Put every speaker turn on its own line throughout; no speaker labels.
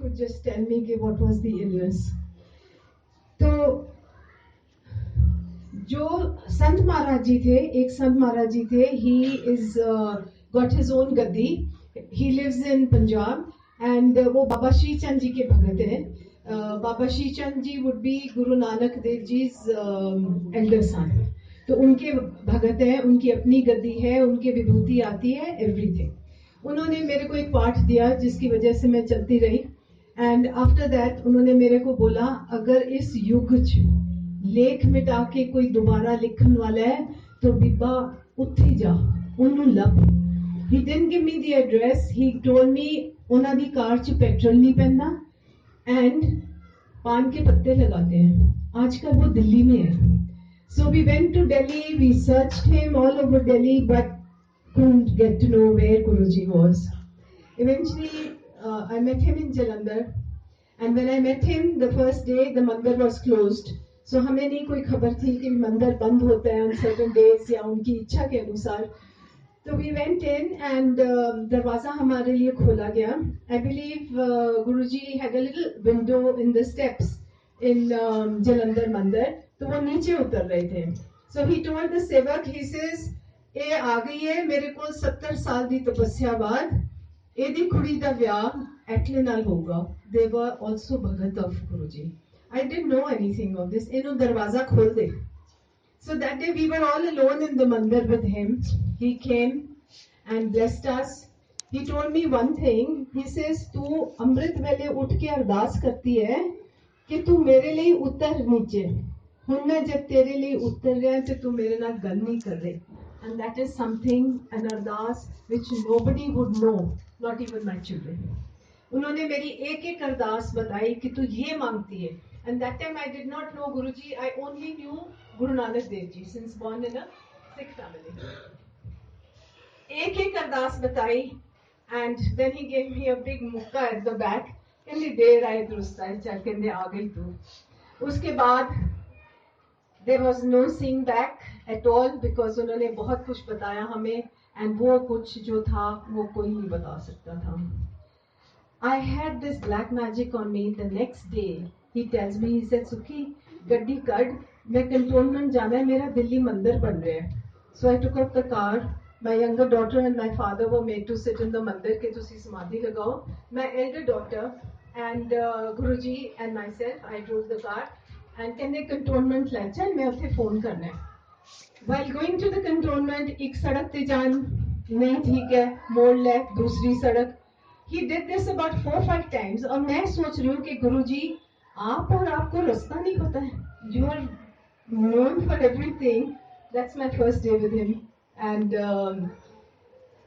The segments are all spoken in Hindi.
could just tell me कि what was the illness. तो जो संत महाराज जी थे, एक संत महाराज जी थे, he is got his own Gaddi, he lives in Punjab and वो बाबा श्री चंद जी के भगत हैं. बाबा Shri Chand ji would be Guru Nanak Dev ji elder son. तो उनके भगत हैं, उनकी अपनी गद्दी है, उनकी विभूति आती है, everything. उन्होंने मेरे को एक पाठ दिया जिसकी वजह से मैं चलती रही. एंड आफ्टर दैट उन्होंने मेरे को बोला, अगर इस युग लेख मिटा के कोई दोबारा लिखने वाला है तो बिब्बा उठी जा, उन्हों लब. He didn't give me the address. He told me उन्हों दी कार च पेट्रोल नहीं पैंदा एंड पान के पत्ते लगाते हैं. आजकल वो दिल्ली में है. So we went to Delhi, we searched him all over Delhi, but couldn't get to know where Guruji was. Eventually, I met him in Jalandhar, and when I met him, the first day the mandir was closed. So हमें नहीं कोई खबर थी कि मंदिर बंद होता है on certain days या उनकी इच्छा के अनुसार. So we went in and दरवाजा हमारे लिए खोला गया. I believe Guruji had a little window in the steps in Jalandhar मंदिर, तो वो नीचे उतर रहे थे. So he told the sevak, he says, ਇਹ ਆ ਗਈ ਹੈ ਮੇਰੇ ਕੋਲ 70 ਸਾਲ ਦੀ ਤਪੱਸਿਆ ਬਾਅਦ, ਇਹਦੀ ਕੁੜੀ ਦਾ ਵਿਆਹ ਐਟਲੇ ਨਾਲ ਹੋਊਗਾ. They were also bhagat of Guruji. I didn't know anything of this. ਇਹਨੂੰ ਦਰਵਾਜ਼ਾ ਖੋਲ ਦੇ. So that day we were all alone in the mandir with him. He came and blessed us. He told me one thing. He says, तू अमृत वेले उठ के अरदास करती है कि तू मेरे लिए उतर नीचे. हुन मैं जब तेरे लिए उतर रहा तो तू मेरे नाल गल नहीं कर रही. And that is something, an ardas, which nobody would know, not even my children. उन्होंने मेरी एक एक अरदास बताई कि तू ये मांगती है. And that time I did not know Guruji. I only knew Guru Nanak Dev Ji, since born in a Sikh family. एक एक अरदास बताई, and then he gave me a big मुक्का at the back. कहने देर आए दुरुस्त आए, चल कहने आ गई तू. उसके बाद there was no seeing back at all because उन्होंने बहुत कुछ बताया हमें, and वो कुछ जो था वो कोई नहीं बता सकता था. I had this black magic on me. The next day he tells me, he said, सुखी गड्डी कड, मैं कंटोनमेंट जाना है, मेरा दिल्ली मंदिर बन रहा है. So I took up the car. My younger daughter and my father were made to sit in the mandir के तुसी समाधि लगाओ. My elder daughter and Guruji and myself, I drove the car. And कहने कंटोनमेंट ले चल, मैं उसे फोन करना है. While going to the cantonment, एक सड़क ते जान नहीं ठीक है, मोड़ ले दूसरी सड़क. He did this about 4-5 times. और मैं सोच रही हूँ कि गुरुजी आप और आपको रास्ता नहीं पता है. You are known for everything. That's my first day with him. And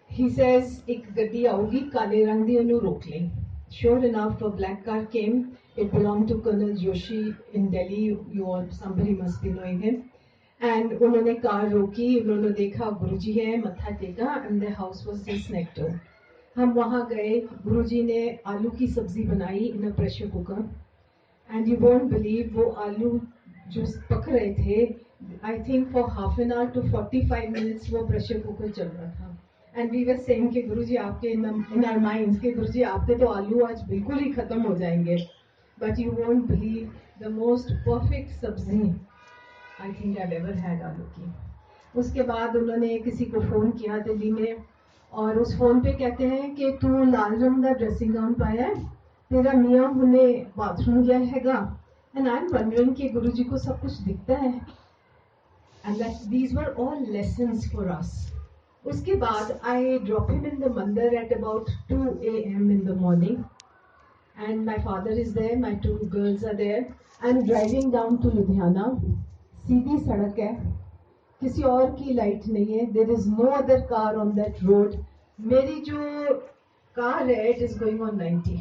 he says एक गड्डी आऊगी काले रंग दी, उन्हें रोक लें. Sure enough, a black car came. It belonged to Colonel Joshi in Delhi. You all, somebody must be knowing him. And उन्होंने कार रोकी, उन्होंने देखा गुरुजी है, मत्था टेका, and the house was just next door. हम वहाँ गए, गुरुजी ने आलू की सब्जी बनाई in a pressure cooker. And you won't believe वो आलू जो पक रहे थे, I think for half an hour to 45 minutes वो pressure cooker चल रहा था. And we were saying कि गुरुजी आपके in our minds कि गुरुजी आपके तो आलू आज बिल्कुल ही खत्म हो जाएंगे. But you won't believe the most perfect सब्जी I think I've ever had आलू की. उसके बाद उन्होंने किसी को फोन किया दिल्ली में, और उस फोन पे कहते हैं कि तू लाल रंग का ड्रेसिंग गाउन पाया है, तेरा मियाँ हुने बाथरूम गया हैगा. And I'm wondering कि गुरुजी को सब कुछ दिखता है. And that these were all lessons for us. उसके बाद I drop him in the mandir at about 2 a.m. in the morning. And my father is there, my 2 girls are there. I'm driving down to Ludhiana. सीधी सड़क है, किसी और की लाइट नहीं है. There is no other car on that road. मेरी जो कार है, it is going on 90.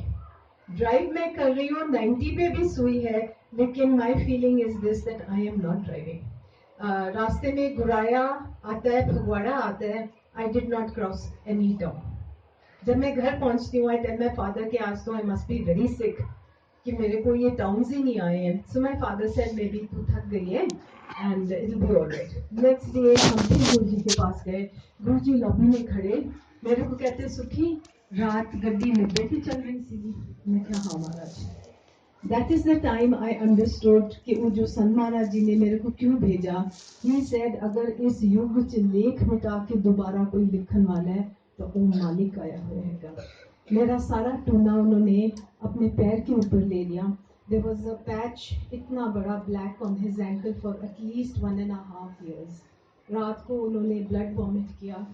Drive मैं कर रही हूँ, 90 पे भी सुई है, लेकिन my feeling is this that I am not driving. रास्ते में गुराया आता है, फगवाड़ा आता है. I did not cross any town. जब मैं घर पहुँचती हूँ, I tell my father कि आज तो I must be very sick कि मेरे को ये टाउन्स ही नहीं आए हैं. So my father said maybe तू थक गई है and it'll be all right. Next day हम फिर गुरुजी के पास गए. गुरुजी लॉबी में खड़े मेरे को कहते, सुखी रात गड्डी 90 की चल रही सी. मैं कहा हाँ महाराज। That is the time I understood कि वो जो संत महाराज जी ने मेरे को क्यों भेजा। He said अगर इस युग च लेख मिटा के दोबारा कोई लिखन वाला है तो ओम मालिक आया होएगा। मेरा सारा टूना उन्होंने अपने पैर के ऊपर ले लिया। There was a patch इतना बड़ा black on his ankle for at least 1.5 years. रात को उन्होंने blood vomit किया,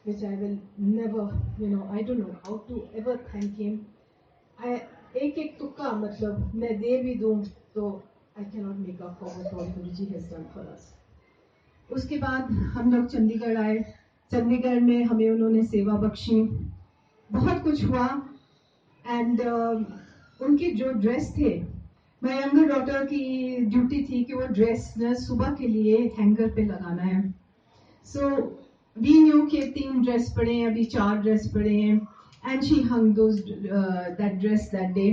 which I will never, I don't know how to ever thank him. एक एक तुक्का मतलब मैं दे भी दूं तो I cannot make up for what all Guruji has done for us. उसके बाद हम लोग चंडीगढ़ आए। चंडीगढ़ में हमें उन्होंने सेवा बख्शी, बहुत कुछ हुआ। एंड उनकी जो ड्रेस थे, मेरी यंगर डॉटर की ड्यूटी थी कि वो ड्रेस न सुबह के लिए हैंगर पे लगाना है। सो वी न्यू कि 3 ड्रेस पड़े हैं, अभी 4 ड्रेस पड़े हैं। And she hung that dress that day.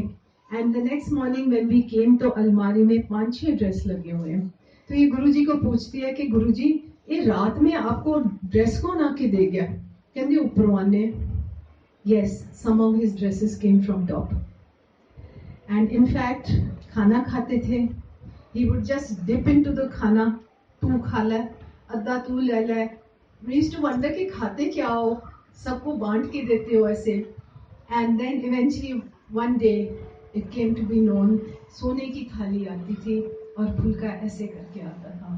And the next morning when we came तो अलमारी में 5-6 ड्रेस लगे हुए हैं। तो ये गुरुजी को पूछती है कि गुरुजी ये रात में आपको ड्रेस कौन आके दे गया? कहते ऊपरों ने। Yes, some of his dresses came from top. And in fact खाना खाते थे, he would just dip into the खाना, तू खा ले, अद्धा तू ले ले। We used to wonder कि खाते क्या हो, सबको बांट के देते हो ऐसे। And then eventually one day it came to be known, सोने की थाली आती थी और फुल्का ऐसे करके आता था।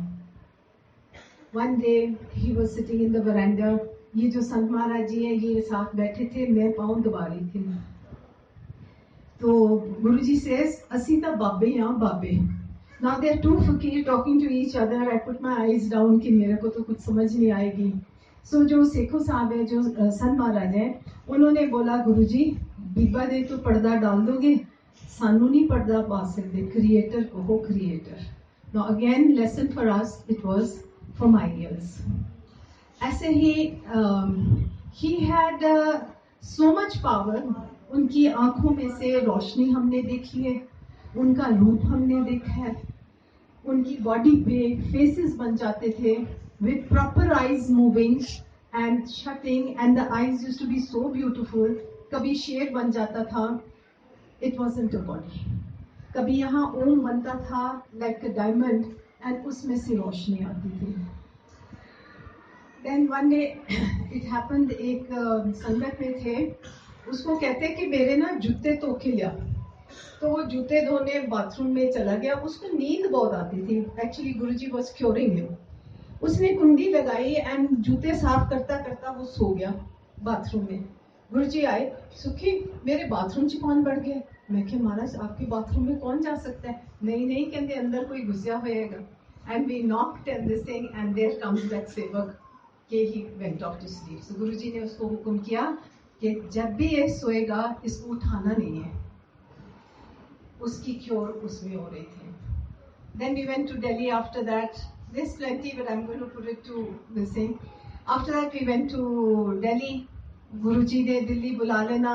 One day he was sitting in the वरांडा। ये जो संत महाराज जी हैं ये साथ बैठे थे, मैं पाँव दबा रही थी। तो गुरुजी सेज असी ता बाबे यहाँ बाबे। नाउ दे आर 2 फकीर talking to each other. I put my eyes down कि मेरे को तो कुछ समझ नहीं आएगी। सो जो सेखो साहब है, जो संत महाराज है, उन्होंने बोला गुरुजी बीबा दे तो पर्दा डाल दोगे, सानू नहीं पर्दा पा सकते, क्रिएटर को हो creator. Now again lesson for us, it was for my years. ऐसे ही हैड सो मच पावर। उनकी आंखों में से रोशनी हमने देखी है, उनका रूप हमने देखा है। उनकी बॉडी पे फेसेस बन जाते थे with proper eyes moving and shutting, and the eyes used to be so beautiful. कभी शेर बन जाता था, it wasn't a body. कभी यहाँ ओम बनता था like a diamond and उसमें से रोशनी आती थी। Then one day it happened, एक संगत में थे, उसको कहते कि मेरे ना जूते धो के लिया। तो वो जूते धोने बाथरूम में चला गया। उसको नींद बहुत आती थी। Actually Guruji was curing him. उसने कुंडी लगाई एंड जूते साफ करता करता वो सो गया बाथरूम में। गुरुजी आए, सुखी मेरे बाथरूम च कौन बढ़ गया? मैं कहा महाराज आपके बाथरूम में कौन जा सकता है? नहीं नहीं कहते अंदर कोई घुसा होएगा। And we knocked and this thing and there comes that सेवक के ही went off to sleep. So Guruji ने उसको हुक्म किया कि जब भी ये सोएगा इसको उठाना नहीं है। उसकी क्योर उसमें हो रही थी। Then we went to Delhi after that. There's plenty, but I'm going to put it to this thing. After that, we went to Delhi. गुरुजी ने दिल्ली बुला लेना।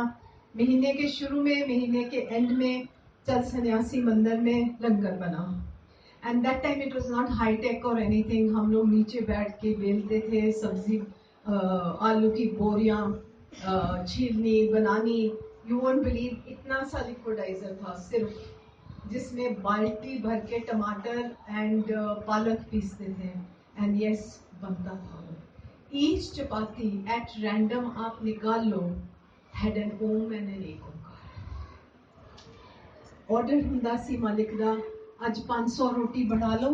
महीने के शुरू में, महीने के एंड में चल सन्यासी मंदिर में लंगर बना। And that time it was not high tech or anything. हम लोग नीचे बैठ के बेलते थे सब्जी, आलू की बोरियां छीलनी बनानी। You won't believe इतना सा लिक्विडाइजर था सिर्फ, जिसमें बाल्टी भर के टमाटर एंड पालक पीसते थे। एंड यस बनता था। ईच चपाती एट रैंडम आप निकाल लो had an Om and an Ek Onkar. Order हुंदा सी मालिक दा, आज 500 रोटी बढ़ा लो,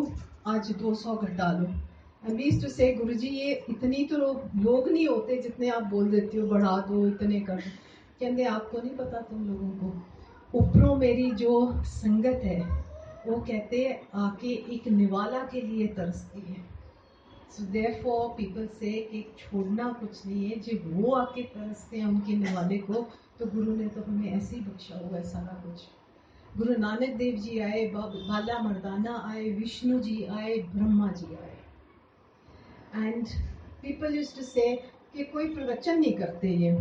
आज 200 घटा लो। एंड वी यूज्ड टू से गुरुजी ये इतनी तो लोग नहीं होते जितने आप बोल देते हो, बढ़ा दो इतने कर दो। कहते आपको नहीं पता तुम लोगों को, ऊपरों मेरी जो संगत है वो कहते आके एक निवाला के लिए तरसती है। सो देयरफॉर पीपल से कि छोड़ना कुछ नहीं है, जब वो आके तरसते हैं उनके निवाले को, तो गुरु ने तो हमें ऐसे ही बख्शा हुआ है सारा कुछ। गुरु नानक देव जी आए, बाला मर्दाना आए, विष्णु जी आए, ब्रह्मा जी आए। एंड पीपल यूज्ड टू से कि कोई प्रवचन नहीं करते, ये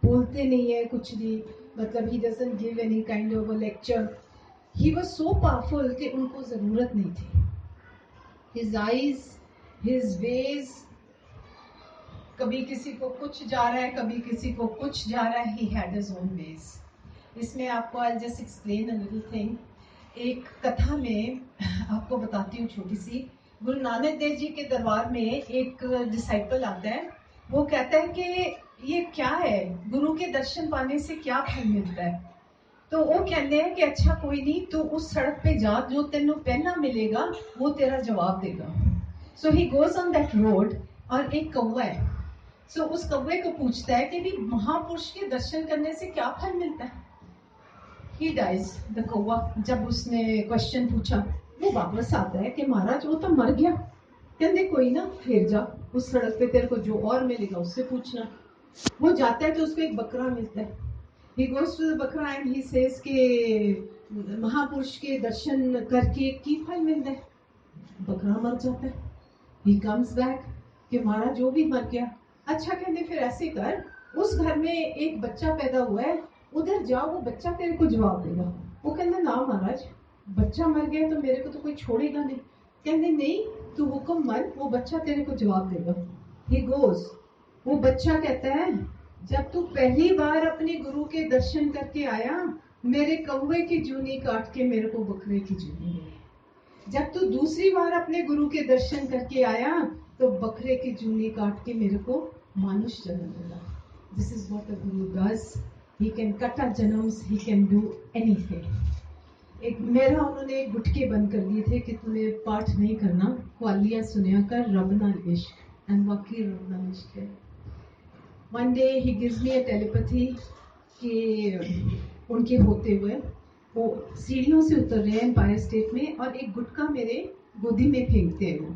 बोलते नहीं है कुछ भी, मतलब he doesn't give any kind of a lecture. He was so powerful कि उनको जरूरत नहीं थी। His eyes, his ways, कभी किसी को कुछ जा रहा है, कभी किसी को कुछ जा रहा है, he had his own ways. इसमें आपको I just explain a little thing. एक कथा में आपको बताती हूँ छोटी सी। गुरु नानक देव जी के दरबार में एक डिसाइपल आता है। वो कहता है कि ये क्या है, गुरु के दर्शन पाने से क्या फल मिलता है। तो वो कहते हैं कि अच्छा कोई नहीं, तू उस सड़क पे जा, जो तेनों पहला मिलेगा वो तेरा जवाब देगा। So he goes on that road, और एक कौवा है। सो उस कौवे को पूछता है कि भी महापुरुष के दर्शन करने से क्या फल मिलता है। ही डाइज द कौवा। जब उसने क्वेश्चन पूछा, वो वापस आता है कि महाराज वो तो मर गया। कहते कोई ना, फिर जा उस सड़क पे, तेरे को जो और मिलेगा उससे पूछना। वो जाता है तो उसको एक बकरा मिलता है। He goes to the बकरा and he says कि महापुरुष के दर्शन करके की फल मिलता है। बकरा मर जाता है। He comes back कि महाराज जो भी मर गया। अच्छा कहते फिर ऐसे कर, उस घर में एक बच्चा पैदा हुआ है, उधर जाओ, वो बच्चा तेरे को जवाब देगा। वो कहते ना महाराज, बच्चा मर गया तो मेरे को तो कोई छोड़ेगा नहीं। कहते नहीं, तू हुक्म मन, वो बच्चा तेरे को जवाब देगा। He goes, वो बच्चा कहता है जब तू पहली बार अपने गुरु के दर्शन करके आया, मेरे कौवे की जूनी काट के मेरे को बकरे की जूनी मिली। जब तू दूसरी बार अपने गुरु के दर्शन करके आया तो बकरे की जूनी काट के मेरे को मानुष जन्म मिला। This is what a guru does. He can cut our जन्म्स, ही कैन डू एनीथिंग। एक मेरा उन्होंने गुटके बंद कर दिए थे कि तुम्हें पाठ नहीं करना, क्वालियां सुनिया कर, रब नाल इश्क। एंड वाकई रब नाल इश्क है। One day he gives me a telepathy कि उनके होते हुए वो सीढ़ियों से उतर रहे हैं एम्पायर स्टेट में, और एक गुटका मेरे गोदी में फेंकते हैं वो।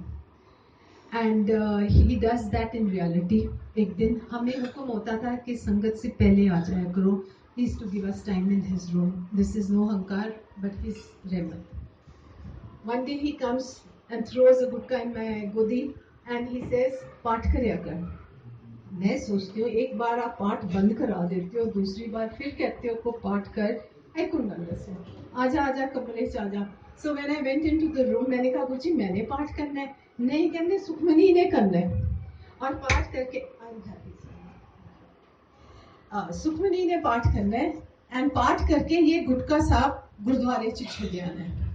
And he does that in reality. एक दिन हमें हुक्म होता था कि संगत से पहले आ जाया करो। He is to give us time in his room. This is no हंकार बट हिज रहमत। One day he comes and throws a gutka in my godi and he says पाठ करया कर। मैं सोचती हूँ एक बार आप पाठ बंद करा देते हो, दूसरी बार फिर कहते हो को पाठ कर। I couldn't understand. आजा आजा कमरे से आजा। So when I went into the room, मैंने कहा गुरुजी मैंने पाठ करना है। नहीं, कहते सुखमनी ने करना है। और पाठ करके सुखमनी ने पाठ करना है। एंड पाठ करके ये गुटका साहब गुरुद्वारे च छड्डे आना है।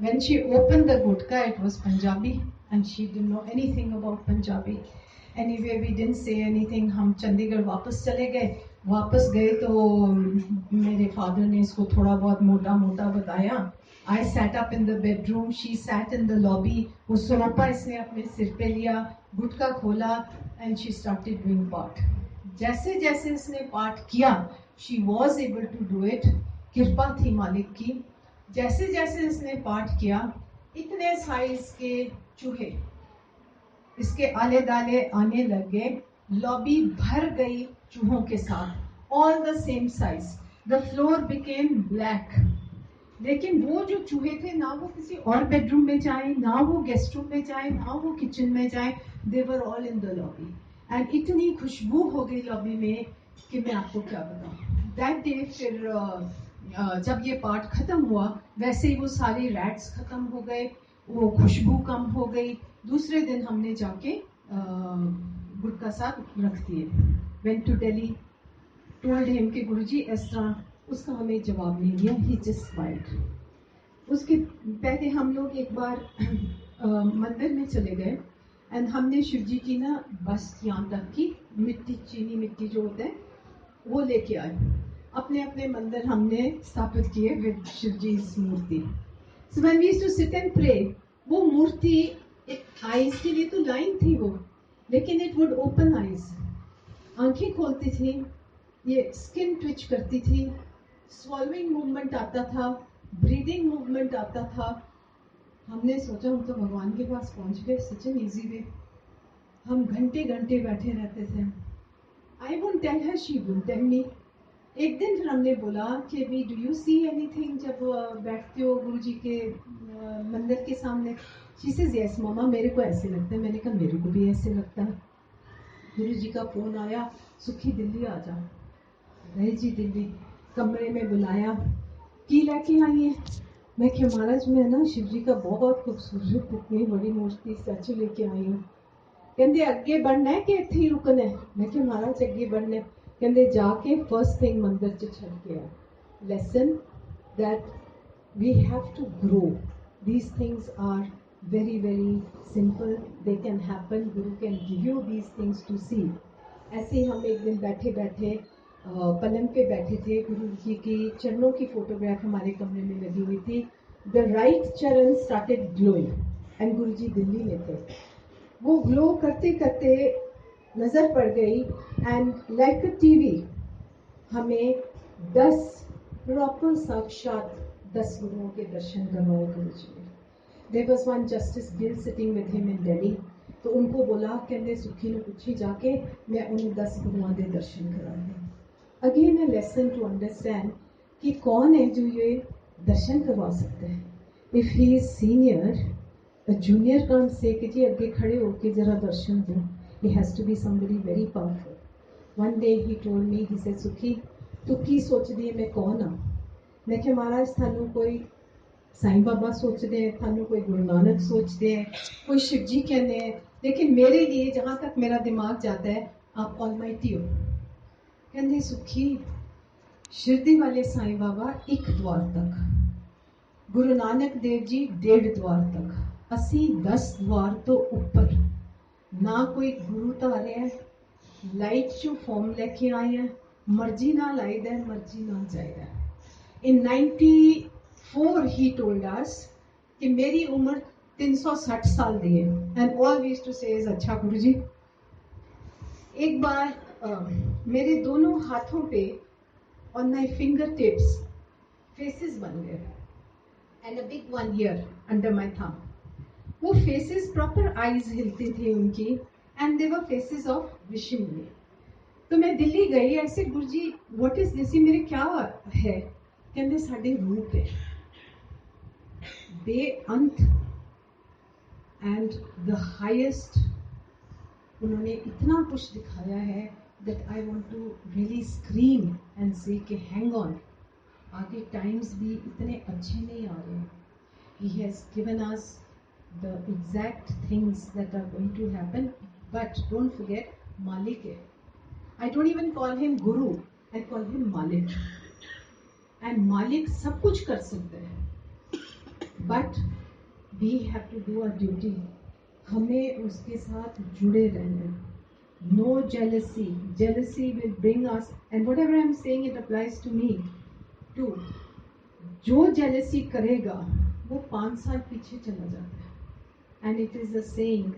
When she opened the gutka, it was Punjabi and she didn't know anything about Punjabi. Anyway, we didn't say anything. हम चंडीगढ़ वापस चले गए। वापस गए तो मेरे फादर ने इसको थोड़ा बहुत मोटा मोटा बताया। I sat up in the bedroom, she sat in the lobby. वो सोपा इसने अपने सिर पे लिया, गुटका खोला and she started doing पाठ। जैसे जैसे इसने पाठ किया, she was able to do it। कृपा थी मालिक की। जैसे जैसे इसने पाठ किया, इतने साइज के चूहे इसके आले दाले आने लगे। लॉबी भर गई चूहों के साथ, all the same size. The floor became black. लेकिन वो जो चूहे थे, ना वो किसी और बेडरूम में जाए, ना वो गेस्ट रूम में जाए, ना वो किचन में जाए। They were all in the lobby. And इतनी खुशबू हो गई लॉबी में कि मैं आपको क्या बताऊं। दैट डे फिर जब ये पाठ खत्म हुआ, वैसे ही वो सारे रैट्स खत्म हो गए, वो खुशबू कम हो गई। दूसरे दिन हमने जाके गुटका साहब रख दिए। Went to Delhi, told him कि गुरुजी इस तरह। उसका हमें जवाब नहीं दिया। He just smiled. उसके पहले हम लोग एक बार मंदिर में चले गए एंड हमने शिव जी की ना बस यहाँ तक की मिट्टी, चीनी मिट्टी जो होता है वो लेके आए। अपने अपने मंदिर हमने स्थापित किए विद शिव जी मूर्ति। So when we used to sit and pray, वो मूर्ति आईज के लिए तो लाइन थी वो, लेकिन इट वुड ओपन आईज। आंखें खोलती थी, ये स्किन ट्विच करती थी, स्वॉलोइंग मूवमेंट आता था, ब्रीदिंग मूवमेंट आता था। हमने सोचा हम तो भगवान के पास पहुंच गए, सच एन इजी वे। हम घंटे घंटे बैठे रहते थे। I won't tell her, she won't tell me. एक दिन फिर हमने बोला कि we do you see anything जब बैठते हो गुरु जी के मंदिर के सामने। शी सेज यस मामा, मेरे को ऐसे लगता है। मैंने कहा मेरे को भी ऐसे लगता है। गुरु जी का फोन आया, सुखी दिल्ली आ जा। गए जी दिल्ली, कमरे में बुलाया, की लेके आई है। मैं क्या महाराज, मैं ना शिव जी का बहुत खूबसूरत इतनी बड़ी मूर्ति स्टैचू लेके आई हूँ। कहते अगे बढ़ना है कि इत्थे ही रुकना है। मैं क्या महाराज अगे बढ़ना है। कहते जाके फर्स्ट थिंग मंदिर च छड़ के आ। lesson that we have to grow. These things are very, very simple. They can happen. Guru can give you these things to see. ऐसे ही हम एक दिन बैठे बैठे पलंग पे बैठे थे, गुरु जी की चरणों की फोटोग्राफ हमारे कमरे में लगी हुई थी. द राइट चरण स्टार्टेड ग्लोइंग एंड गुरु जी दिल्ली में थे. वो ग्लो करते करते नजर पड़ गई एंड लाइक अ टीवी हमें 10 प्रॉपर साक्षात 10 गुरुओं के दर्शन करवाए गुरु जी ने. There was one justice Gill sitting with him in Delhi. तो उनको बोला कहते सुखी ने पूछी जाके मैं उन्हें 10 गुरुओं के दर्शन कराए. Again a lesson to understand कि कौन है जो ये दर्शन करवा सकता है. If he is senior, junior can't say कि जी अगे खड़े होके जरा दर्शन दो. He has to be somebody very powerful. One day he told me, he said Sukhi तू की सोचदी है मैं कौन हाँ. मैं क्या महाराज थानू कोई साईं बाबा सोचते हैं, थानू कोई गुरु नानक सोचते हैं, कोई शिव जी कहते हैं, लेकिन मेरे लिए जहाँ तक मेरा दिमाग जाता है आप ऑलमाइटी हो. कहते सुखी शिरडी वाले साईं बाबा एक द्वार तक, गुरु नानक देव जी 1.5 द्वार तक, असी 10 द्वार तो ऊपर. ना कोई गुरु धारे है, लाइट चो फॉर्म लेके आए हैं, मर्जी नाल आईदा है, मर्जी नाल जाईदा है. इन 94 ही टोल्ड अस कि मेरी उम्र 360 साल दी है. And all we used to say is अच्छा गुरु जी. एक बार मेरे दोनों हाथों पे on my finger tips faces बन गए and a big one here under my thumb. वो फेसेस प्रॉपर आईज हिलते थे उनकी and they were faces of wishing me. तो मैं दिल्ली गई ऐसे गुरु जी व्हाट इज दिस, मेरे क्या है. कहते साडे रूप है बेअंत एंड द हाईएस्ट. उन्होंने इतना कुछ दिखाया है that I want to really scream and say कि hang on, आगे टाइम्स भी इतने अच्छे नहीं आ रहे. He has given us the exact things that are going to happen, but don't forget Malik है. I don't even call him Guru, I call him Malik. And Malik सब कुछ कर सकते हैं, but we have to do our duty. हमें उसके साथ जुड़े रहना. No jealousy. Jealousy will bring us, and whatever I am saying, it applies to me too. जो jealousy करेगा वो 5 साल पीछे चला जाता है. And it is a saying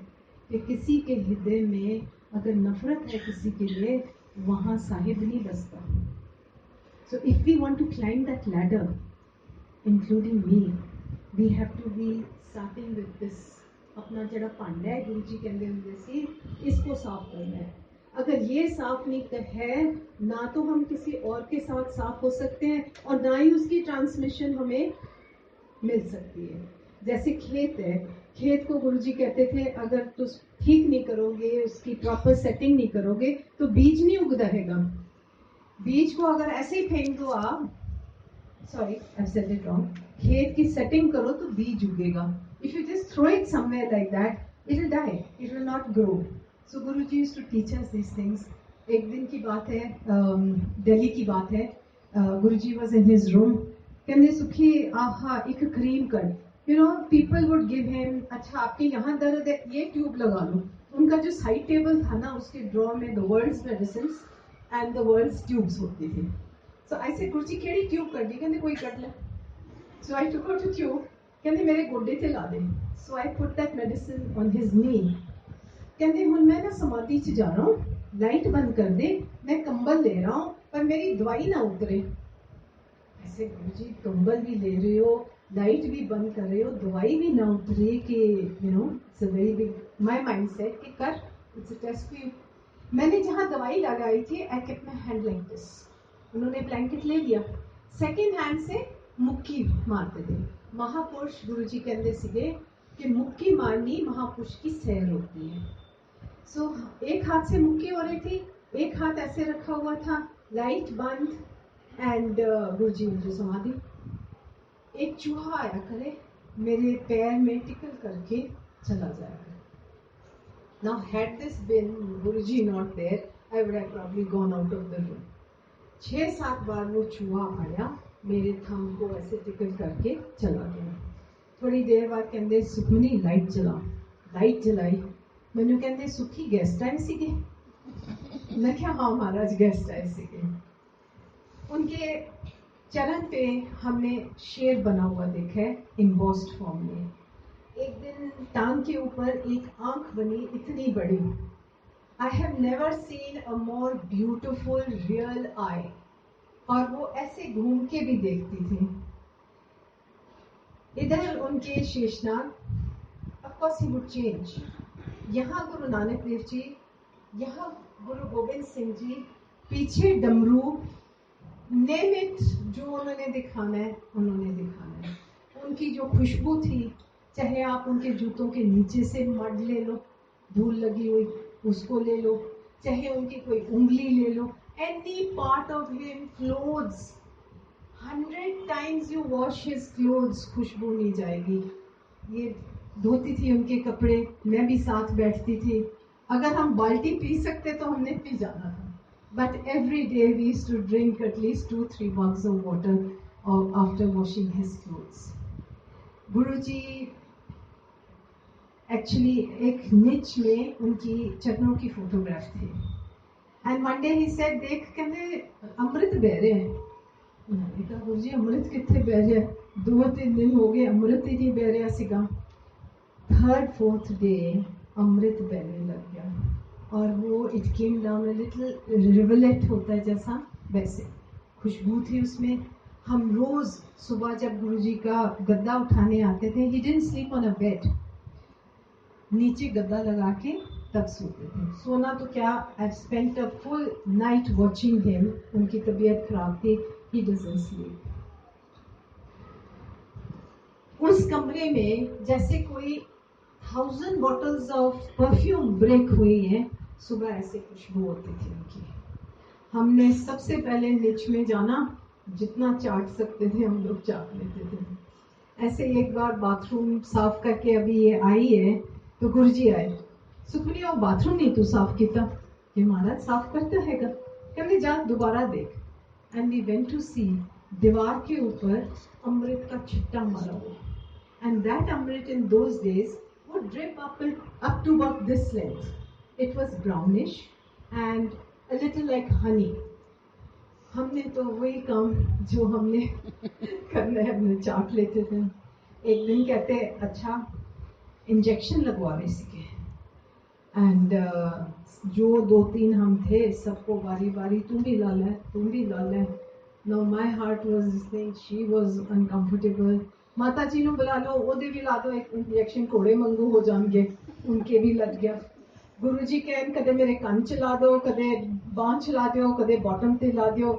कि किसी के हृदय में अगर नफरत है किसी के लिए, वहाँ साहिब नहीं बसता. So if we want to climb that ladder, including me, we have to be starting with this. अपना जड़ा भांडा है गुरु जी कहते होंगे सी, इसको साफ करना है. अगर ये साफ नहीं है, ना तो हम किसी और के साथ साफ हो सकते हैं और ना ही उसकी ट्रांसमिशन हमें मिल सकती है. जैसे खेत है, खेत को गुरु जी कहते थे अगर तुम ठीक नहीं करोगे, उसकी प्रॉपर सेटिंग नहीं करोगे तो बीज नहीं उग रहेगा. बीज को अगर ऐसे ही फेंक दो आप, sorry I said it wrong, खेत की सेटिंग करो तो बीज उगेगा. If you just throw it somewhere like that, it will die. It will not grow. So Guruji used to teach us these things. एक दिन की बात है, दिल्ली की बात है. Guruji was in his room. कहने सुखी आहा एक क्रीम कर. You know, people would give him, अच्छा आपके यहाँ दर्द है, ये ट्यूब लगा लो. उनका जो साइड टेबल था ना, उसके ड्रॉर में the world's medicines and the world's tubes होती थी. So I said गुरुजी केड़ी ट्यूब कर दी. कहने कोई कर ले. So I took out a tube. कहते मेरे गोडे ते ला दे. So I put that medicine on his knee. कहते हुन मैं ना समाधि च जा रहा हूँ, लाइट बंद कर दे, मैं कंबल ले रहा हूँ पर मेरी दवाई ना उतरे. ऐसे गुरुजी कंबल भी ले रहे हो, लाइट भी बंद कर रहे हो, दवाई भी ना उतरे कि you know it's a very big. My mindset कि कर, it's a test for you. मैंने जहाँ दवाई लगाई थी I kept my hand like this. उन्होंने ब्लैंकेट ले लिया, सेकेंड हैंड से मुक्की मारते थे. महापुरुष गुरुजी कहते सीगे कि मुक्की मारनी महापुरुष की सैर होती है. सो एक हाथ से मुक्की हो रही थी, एक हाथ ऐसे रखा हुआ था, लाइट बंद एंड गुरुजी मुझे समाधि. एक चूहा आया करे, मेरे पैर में टिकल करके चला जाएगा. Now had this been Guruji not there, I would have probably gone out of the room. 6-7 बार वो चूहा आया मेरे थंब को ऐसे टिकल करके चला गया। थोड़ी देर बाद कहते सुखमनी लाइट चला, लाइट जलाई। मैनू कहते सुखी गेस्ट आए सीगे। मैं क्या हाँ महाराज गेस्ट आए सीगे। उनके चरण पे हमने शेर बना हुआ देखा है इम्बोस्ड फॉर्म में। एक दिन टांग के ऊपर एक आंख बनी इतनी बड़ी। I have never seen a more beautiful real I. और वो ऐसे घूम के भी देखती थी। इधर उनके Sheshnag, of course he would change. यहाँ गुरु नानक देव जी, यहाँ गुरु गोविंद सिंह जी, पीछे डमरू, नेम इट, जो उन्होंने दिखाना है उन्होंने दिखाना है। उनकी जो खुशबू थी, चाहे आप उनके जूतों के नीचे से मड ले लो, धूल लगी हुई उसको ले लो, चाहे उनकी कोई उंगली ले लो, any part of him, clothes, 100 times you wash his clothes, खुशबू नहीं जाएगी। ये धोती थी उनके कपड़े, मैं भी साथ बैठती थी। अगर हम बाल्टी पी सकते तो हमने पी जाना था। But every day we used to drink at least 2-3 mugs of water after washing his clothes. Guruji actually एक निच में उनकी चरणों की फोटोग्राफ थी। And one day he said, देख कहते अमृत बह रहे हैं। मैंने कहा गुरुजी अमृत कितने बह रहे हैं, 2-3 दिन हो गए अमृत ही नहीं बह रहा सीगा। 3rd-4th डे अमृत बहने लग गया और वो it came down a little rivulet होता है जैसा, वैसे खुशबू थी उसमें। हम रोज सुबह जब गुरुजी का गद्दा उठाने आते थे, he didn't sleep on a bed, नीचे गद्दा लगा के तब सोते थे। सोना तो क्या, I spent a full night watching him. उनकी तबीयत खराब थी, ही डजंट स्लीप। उस कमरे में जैसे कोई 1000 बॉटल्स ऑफ परफ्यूम ब्रेक हुई है, सुबह ऐसे खुशबू होती थी उनकी। हमने सबसे पहले निच में जाना, जितना चाट सकते थे हम लोग चाट लेते थे। ऐसे एक बार बाथरूम साफ करके अभी ये आई है तो गुरुजी आए, सुखमनी वो बाथरूम नहीं तू साफ किया? ये महाराज साफ करता हैगा। कहने जा दोबारा देख। And we went to see, दीवार के ऊपर अमृत का छिट्टा मारा हुआ। And that amrit in those days would drip up to about this length. It was brownish and a little like honey. हमने तो वही काम जो हमने करना है हमने चाट लेते थे। एक दिन कहते अच्छा इंजेक्शन लगवा रहे सीखे। एंड जो 2-3 हम थे, सबको बारी बारी तुम भी ला ले, तुम भी ला ले। Now my heart was saying, she was uncomfortable. माता जी ਨੂੰ बुला लो, ओदे भी ला दो एक इंजेक्शन, घोड़े मंगू हो जाएंगे, उनके भी लग गया। गुरु जी कहन कदे मेरे कान चला दो, कदे बांह चला दो, कदे बॉटम ते ला दो।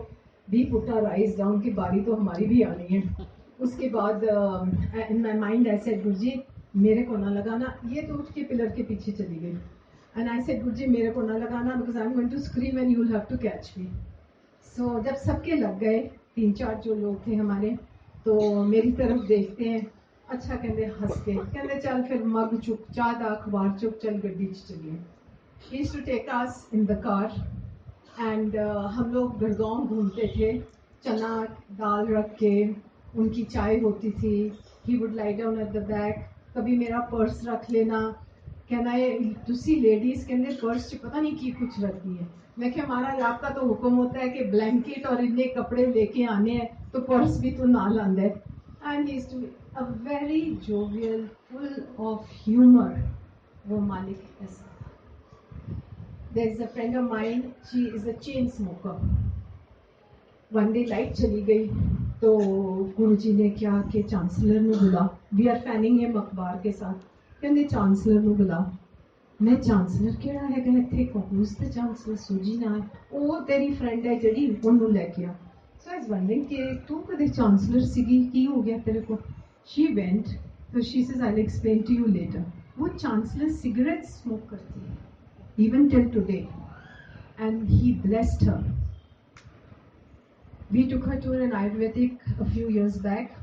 भी पुटा राइज डाउन की बारी तो हमारी भी आनी है। उसके बाद इन माई माइंड आई सेड गुरु जी मेरे को ना लगाना। ये तो उठ के पिलर के पीछे चली गई। एंड आई सेड गुरु जी मेरे को ना लगाना, because I am going to scream and you will have to catch me. So जब सबके लग गए, 3-4 जो लोग थे हमारे, तो मेरी तरफ देखते हैं, अच्छा कहते हंस के, कहते चल फिर मग चुक, चाह दा अखबार चुक, चल गड्डी चलिए। He used to take us in the car and हम लोग गड़गांव घूमते थे, चना दाल रख के, उनकी चाय होती थी। He would lie down at the back, कभी मेरा पर्स रख लेना, कहना है तुसी लेडीज कहते पर्स च पता नहीं की कुछ रखती है। मैं क्या महाराज आपका तो हुक्म होता है कि ब्लैंकेट और इतने कपड़े लेके आने हैं, तो पर्स भी तो ना लांदा है। And he is too a very jovial, full of humour, वो मालिक ऐसा। There is a friend of mine, she is a chain smoker. One day light चली गई तो गुरुजी ने क्या कि चांसलर ने बुला, वी आर फैनिंग हिम अखबार के साथ, कहते चांसलर ने बुला। मैं चांसलर केड़ा हैगा इत्थे, कौन दा चांसलर सूजी ना है, वो तेरी फ्रेंड है जड़ी ओनू लेके आ। सो आई वाज वंडरिंग कि तू कदे चांसलर सीगी, की हो गया तेरे को? शी वेंट, तो she says I will explain to you later. वो चांसलर सिगरेट स्मोक करती है even till today, and he blessed her. We took her to an Ayurvedic a few years back.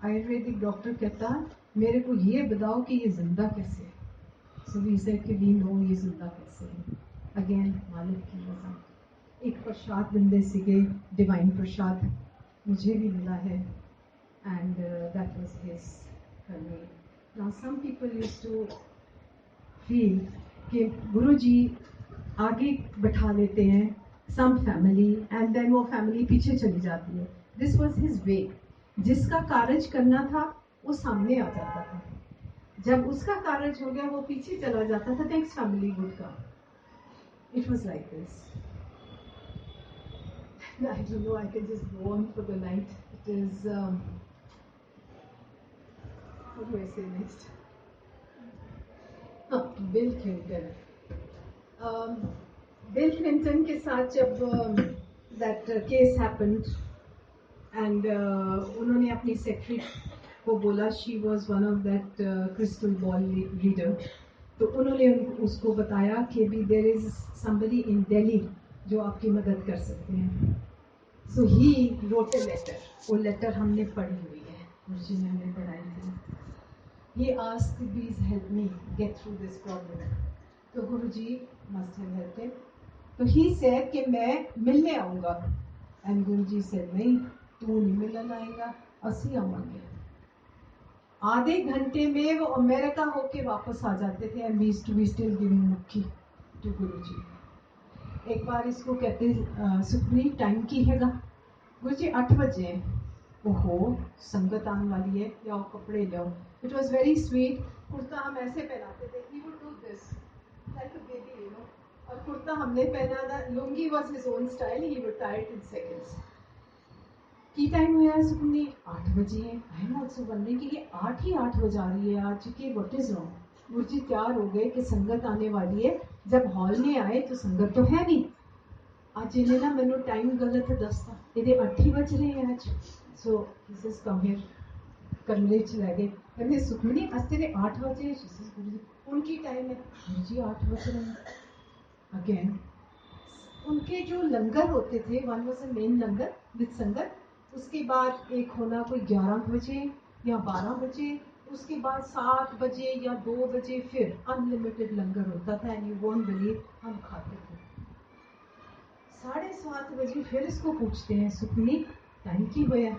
Ayurvedic doctor कहता मेरे को ये बताओ कि ये जिंदा कैसे है। So we said कि we know ये जिंदा कैसे है। Again मालिक की रज़ा। एक प्रसाद बंदे सीगे, डिवाइन प्रसाद, मुझे भी मिला है, and that was his family. Now some people used to feel कि गुरुजी आगे बैठा लेते हैं some family and then वो family पीछे चली जाती है. This was his way. जिसका कार्य करना था वो सामने आ जाता था, जब उसका कार्य हो गया वो पीछे चला जाता था, next family would come. It was like this. I don't know, I can just go on for the night. It is, what do I say next? Bill Clinton. Bill Clinton के साथ जब that case happened and उन्होंने अपनी secretary को बोला, she was one of that crystal ball reader. तो उन्होंने उसको बताया कि भी there is somebody in Delhi जो आपकी मदद कर सकते हैं. So he wrote a letter. वो letter हमने पढ़ी हुई है, गुरुजी ने हमें पढ़ाई थी. He asked, please help me get through this problem. तो गुरुजी must have helped him. तो he said कि मैं मिलने आऊँगा. And गुरुजी said नहीं, तू नहीं मिलने आएगा, ਅਸੀਂ आवांगे. आधे घंटे में वो अमेरिका होके वापस आ जाते थे. And we used to be still giving मुक्की to गुरुजी. एक बार इसको कहते सुखनी टाइम की हैगा. गुरुजी 8 बजे. ओहो संगत आने वाली है, जाओ कपड़े लो. It was very sweet. Kurta हम ऐसे पहनाते थे. He would do this like a baby, you know. और कुर्ता हमने पहना था. Lungi was his own style. He would tie it in seconds. की टाइम हुआ है सुखनी 8 बजे है. आई एम ऑल्सो वंडरिंग कि ये 8 बजा रही है आज की. What is wrong. गुरुजी तैयार हो गए कि संगत आने वाली है. जब हॉल में आए तो संगत तो है नहीं. आज इन्हें ना मैंने टाइम गलत दसता, ਇਹਦੇ 8 बज रहे हैं आज. So this is come here. कमरे च रह गए. कहते सुखमनी आज तेरे 8 बजे. गुरुजी उनकी टाइम है. गुरुजी 8 बज रहे हैं. अगेन उनके जो लंगर होते थे, one was a main langar with संगत. उसके बाद एक होना कोई 11 बजे या 12 बजे. उसके बाद 7 बजे या 2 बजे फिर अनलिमिटेड लंगर होता था. एंड यू वोंट बिलीव हम खाते थे. 7:30 बजे फिर इसको पूछते हैं सुखनी टाइम की होया.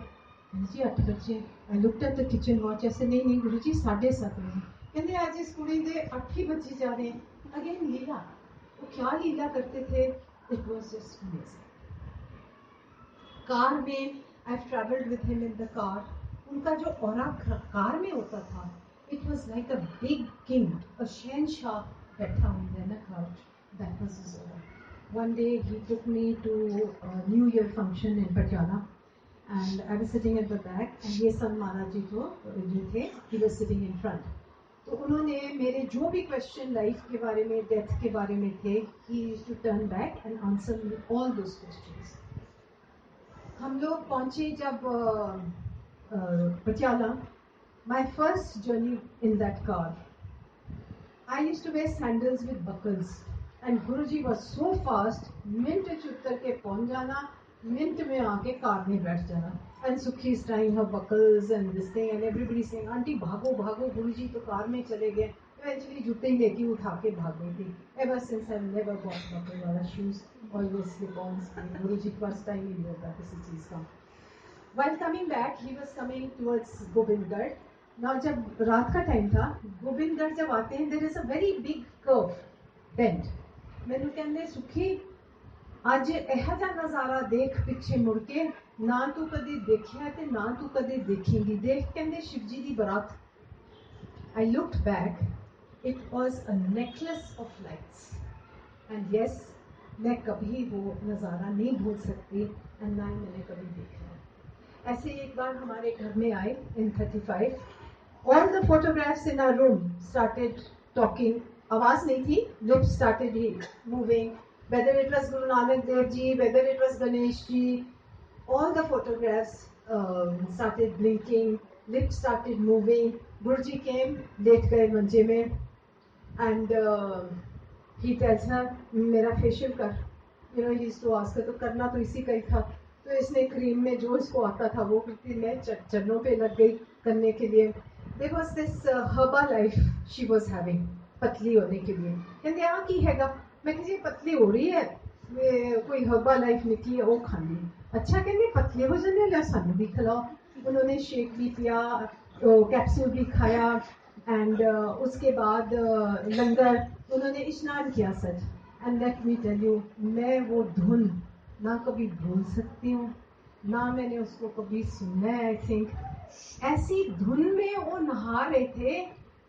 गुरुजी 8 बजे. I looked at the kitchen watch. ऐसे नहीं गुरुजी 7:30 बजे. कहते आज इस कुड़ी दे 8 बजे जा रहे हैं. अगेन लीला. वो क्या लीला करते थे. It was just amazing. Car में I've traveled with him in the car. उनका जो औरा कार में होता था, it was like a big king, a शहंशाह बैठा हुआ in a couch. That was his aura. One day he took me to a New Year function in Patiala, and I was sitting at the back, and ये संत महाराज जी जो थे, he was sitting in front. तो उन्होंने मेरे जो भी क्वेश्चन लाइफ के बारे में, डेथ के बारे में थे, he used to turn back and answer me all those questions. हम लोग पहुंचे जब Patiala. My first journey in that car. I used to wear sandals with buckles. And Guruji was so fast. Minute उतर के पहुंच जाना, मिनट में आके कार में बैठ जाना. एंड सुखी is tying her buckles and this thing and everybody saying aunty भागो भागो. गुरुजी तो कार में चले गए. इवेंचुअली जूते ही लेके उठा के भाग गई थी. Ever since I never bought buckle वाला shoes. Always slip-ons. Guruji first time ही नहीं होता किसी चीज का. While coming back, he was coming towards Gobindgarh. Now जब रात का टाइम था, गोबिंदगढ़ जब आते हैं, there is a very big curve, bend. मैंने कहने सुखी आज यह जा नज़ारा देख पिछे मुड़ के, ना तू कदे देखिया ते ना तू कदे देखेंगी. देख कहने शिव जी दी बरात. I looked back. It was a necklace of lights. And yes, मैं कभी वो नज़ारा नहीं भूल सकती. एंड ना मैंने कभी देखा. ऐसे एक बार हमारे घर में आए in 35. All the photographs in our room started talking. आवाज़ नहीं थी. Lips started moving. Whether it was Guru Nanak Dev Ji, whether it was Ganesh Ji, all the photographs started blinking. Lips started moving. Guruji came, लेट गए मंजे में. And he tells her, मेरा फेशियल कर. You know, he used to ask her, तो करना तो इसी का ही था. तो इसने क्रीम में जो इसको आता था वो करती. मैं चरणों पे लग गई करने के लिए. There was this Herbalife she was having, पतली होने के लिए. कहते यहाँ की हैगा. मैं किसी पतली हो रही है, कोई Herbalife निकली है वो खानी. अच्छा कहने पतले हो जाने ला सानू भी खिलाओ। उन्होंने शेक भी पिया, कैप्सूल भी खाया, एंड उसके बाद लंगर, उन्होंने इश्नान किया सच। And let me tell you, मैं वो धुन ना कभी भूल सकती हूँ, ना मैंने उसको कभी सुना है। आई थिंक ऐसी धुन में वो नहा रहे थे,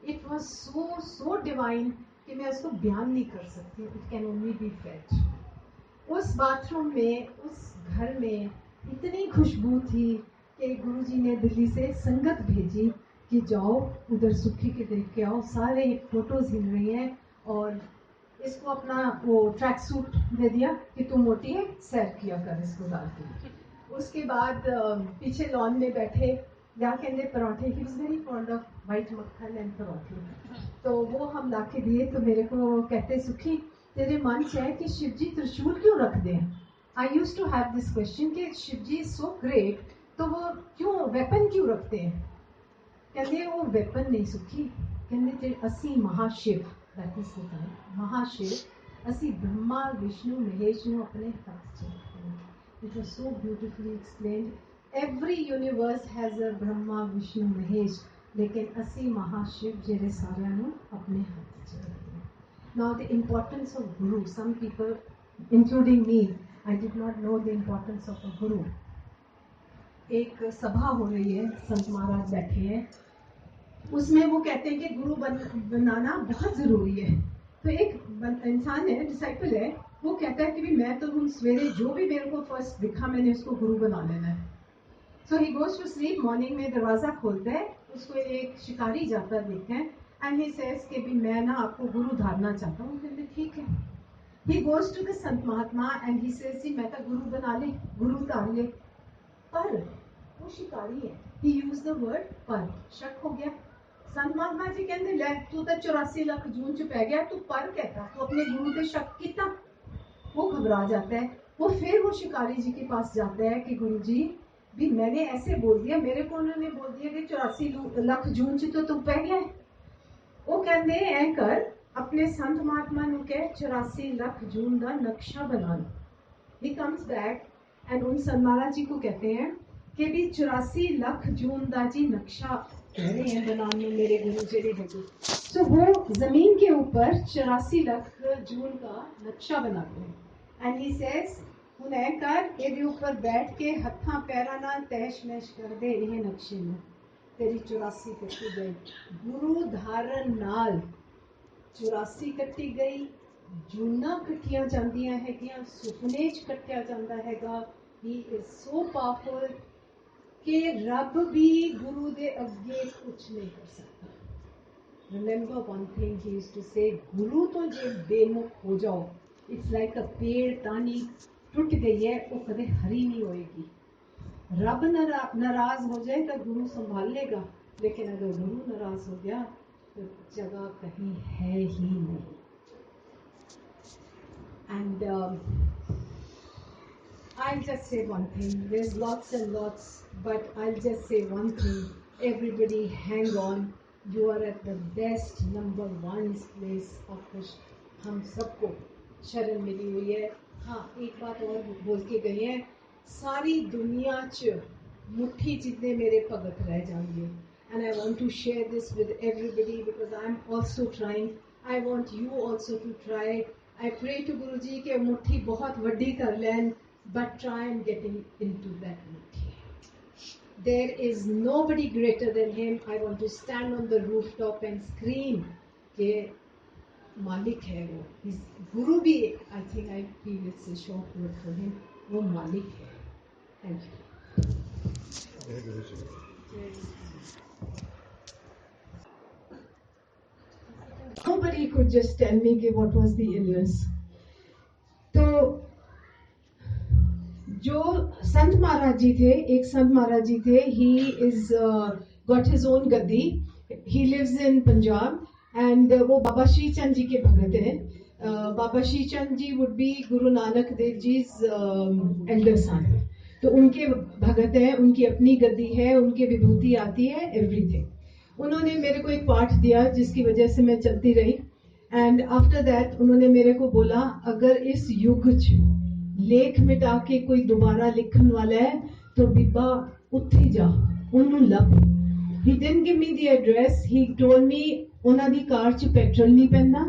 इट वॉज सो डिवाइन कि मैं उसको बयान नहीं कर सकती। It can only be felt. उस बाथरूम में, उस घर में इतनी खुशबू थी कि गुरुजी ने दिल्ली से संगत भेजी कि जाओ उधर सुखी के देख के आओ। सारे फोटोज हिल रही हैं और इसको अपना वो ट्रैक सूट दे दिया कि तुम मोटी है, सैर किया कर इसको डाल के। उसके बाद पीछे लॉन में बैठे, या कहते पराठे, he was very fond of white मक्खन एंड पराठे, तो वो हम ला के दिए। तो मेरे को कहते सुखी तेरे मन से है कि शिव जी त्रिशूल क्यों रख दें। I use to have this question कि शिव जी सो ग्रेट, तो वो क्यों वेपन क्यों रखते हैं। कहते वो वेपन नहीं सुखी, कहते असी महाशिव, दैट इज द टाइम, महाशिव असी ब्रह्मा विष्णु महेश ਨੂੰ अपने हाथ से रखते हैं। It was so beautifully explained. Every universe has a Brahma, Vishnu, Mahesh, लेकिन असी महाशिव जेरे सारियां ਨੂੰ अपने हाथ से रखते हैं। Now the importance of Guru. Some people, including me, I did not know the importance of a Guru. एक सभा हो रही है, संत महाराज बैठे हैं, उसमें वो कहते हैं कि गुरु बनाना बहुत जरूरी है। तो एक इंसान है, डिसाइपल है, वो कहता है कि भी मैं तो सवेरे जो भी मेरे को फर्स्ट दिखा मैंने उसको गुरु बना लेना है। So he goes to sleep, morning में दरवाजा खोलता है, उसको एक शिकारी जाता देखते हैं, एंड ही सेज कि भी मैं ना आपको गुरु धारना चाहता हूँ। कहते ठीक है। ही goes to the Sant Mahatma and he says जी मैं तो गुरु बना ले, गुरु धार ले, पर वो शिकारी है। ही यूज द वर्ड पर, शक हो गया। संत महात्मा जी कहते ले तू तो 84 लाख जून च पै गया, तू पर कहता, तू अपने गुरु पे शक किया। वो घबरा जाता है, वो फिर वो शिकारी जी के पास जाता है कि गुरु जी भी मैंने ऐसे बोल दिया, मेरे को उन्होंने बोल दिया कि 84 लाख जून च तो तू पै गया। वो कहते ऐ कर अपने संत महात्मा नु कह 84 लाख जून का नक्शा बना लो। ही कम्स बैक एंड उन संत महाराज जी को कहते हैं कि भी 84 लाख जून का जी नक्शा कह रहे हैं बनाने मेरे गुरु जी है। तो वो जमीन के ऊपर 84 लाख जून का नक्शा बनाते हैं। एंड ही सेज हुन ऐ कर ਇਹਦੇ ऊपर बैठ के हत्थां पैरां नाल तैश मैश कर दे ਇਹ नक्शे ਨੂੰ, तेरी 84 कट्टी गई। गुरु धारण नाल 84 कट्टी गई, जूना कट्टियां जांदियां हैगियां, सुपने च कट्टिया जांदा हैगा। ही इज सो पावरफुल कि रब भी गुरु दे अगे कुछ नहीं कर सकता। Remember one thing he used to say, गुरु तो जे बेमुख हो जाओ, इट्स लाइक अ पेड़ टानी टूट गई है, वो कदे हरी नहीं होएगी। रब नाराज हो जाए तो गुरु संभाल लेगा, लेकिन अगर गुरु नाराज हो गया तो जगह कहीं है ही नहीं। And I'll just say one thing. There's lots and lots, but I'll just say one thing. Everybody hang on. You are at the best number one place of which हम सबको शरण मिली हुई है। हाँ, एक बात और बोल के गए हैं, सारी दुनिया च मुट्ठी जितने मेरे भगत रह जाएंगे। And I want to share this with everybody because I'm also trying. I want you also to try. I pray to Guruji कि मुट्ठी बहुत वड्डी कर लें, but try and getting into that mutti. There is nobody greater than him. I want to stand on the rooftop and scream कि मालिक है वो। गुरु भी, I think I feel it's a short word for him, वो मालिक है। Thank you. Nobody could just tell me what was the illness. तो जो संत महाराज जी थे, एक संत महाराज जी थे, he is got his own Gaddi, he lives in Punjab, and वो बाबा श्री चंद जी के भगत हैं। बाबा Shri Chand ji would be Guru Nanak Dev ji elder son, तो उनके भगत हैं, उनकी अपनी गद्दी है, उनकी विभूति आती है, एवरीथिंग। उन्होंने मेरे को एक पाठ दिया जिसकी वजह से मैं चलती रही, एंड आफ्टर दैट उन्होंने मेरे को बोला अगर इस युग लेख मिटा के कोई दोबारा लिखन वाला है तो बीबा उत्थे जा उन्नू लब। He didn't give me the address. He told me ਉਹਨਾਂ ਦੀ ਕਾਰ 'ਚ ਪੈਟਰੋਲ ਨਹੀਂ ਪੈਂਦਾ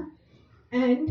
and